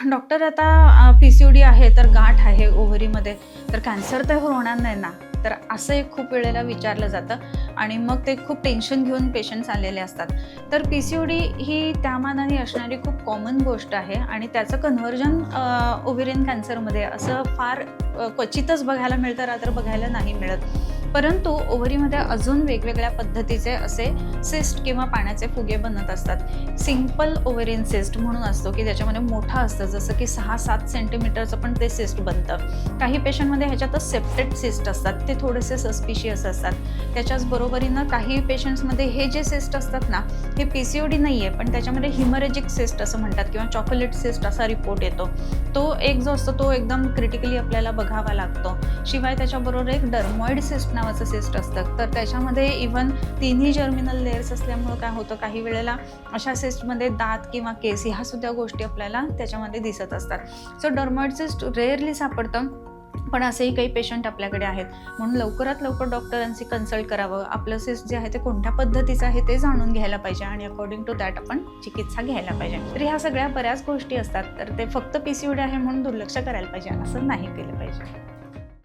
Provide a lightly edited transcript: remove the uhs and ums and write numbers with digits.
Doctor आता PCOD आहे तर गाठ आहे ओव्हरीमध्ये, तर कॅन्सर तर होणार नाही ना? तर असं एक खूप वेळेला विचारलं जातं आणि मग ते खूप टेन्शन घेऊन पेशंट्स आलेले असतात. तर PCOD ही त्या मानाने असणारी खूप कॉमन गोष्ट आहे आणि त्याचं कन्व्हर्जन ओव्हेरियन कॅन्सरमध्ये असं फार क्वचितच बघायला मिळतं, रात्र बघायला नाही मिळत. परंतु ओव्हरीमध्ये अजून वेगवेगळ्या पद्धतीचे असे सिस्ट किंवा पाण्याचे फुगे बनत असतात. सिंपल ओव्हेरियन सिस्ट म्हणून असतो, की ज्याच्यामध्ये मोठं असतं, जसं की 6-7 सेंटीमीटरचं पण ते सिस्ट बनतं. काही पेशंटमध्ये ह्याच्यातच सेप्टेड सिस्ट असतात, ते थोडेसे सस्पिशियस असतात. त्याच्याच बरोबरीनं काही पेशंट्समध्ये हे जे सिस्ट असतात ना, हे PCOD नाही आहे, पण त्याच्यामध्ये हिमरेजिक सिस्ट असं म्हणतात किंवा चॉकोलेट सिस्ट असा रिपोर्ट येतो. तो एक जो असतो तो एकदम क्रिटिकली आपल्याला बघावा लागतो. शिवाय त्याच्याबरोबर एक डर्मॉइड सिस्ट नावाचं सिस्ट असतं, तर त्याच्यामध्ये इव्हन तिन्ही जर्मिनल लेयर्स असल्यामुळं काय होतं, काही वेळेला अशा सिस्टमध्ये दात किंवा केस ह्या सुद्धा गोष्टी आपल्याला त्याच्यामध्ये दिसत असतात. सो डर्मॉइड सिस्ट रेअरली सापडतं, पण असेही काही पेशंट आपल्याकडे आहेत. म्हणून लवकरात लवकर डॉक्टरांशी कन्सल्ट करावं. आपलं सिस्ट जे आहे ते कोणत्या पद्धतीचं आहे ते जाणून घ्यायला पाहिजे आणि अकॉर्डिंग टू दॅट आपण चिकित्सा घ्यायला पाहिजे. तर ह्या सगळ्या बऱ्याच गोष्टी असतात, तर ते फक्त PCOD आहे म्हणून दुर्लक्ष करायला पाहिजे असं नाही केलं पाहिजे.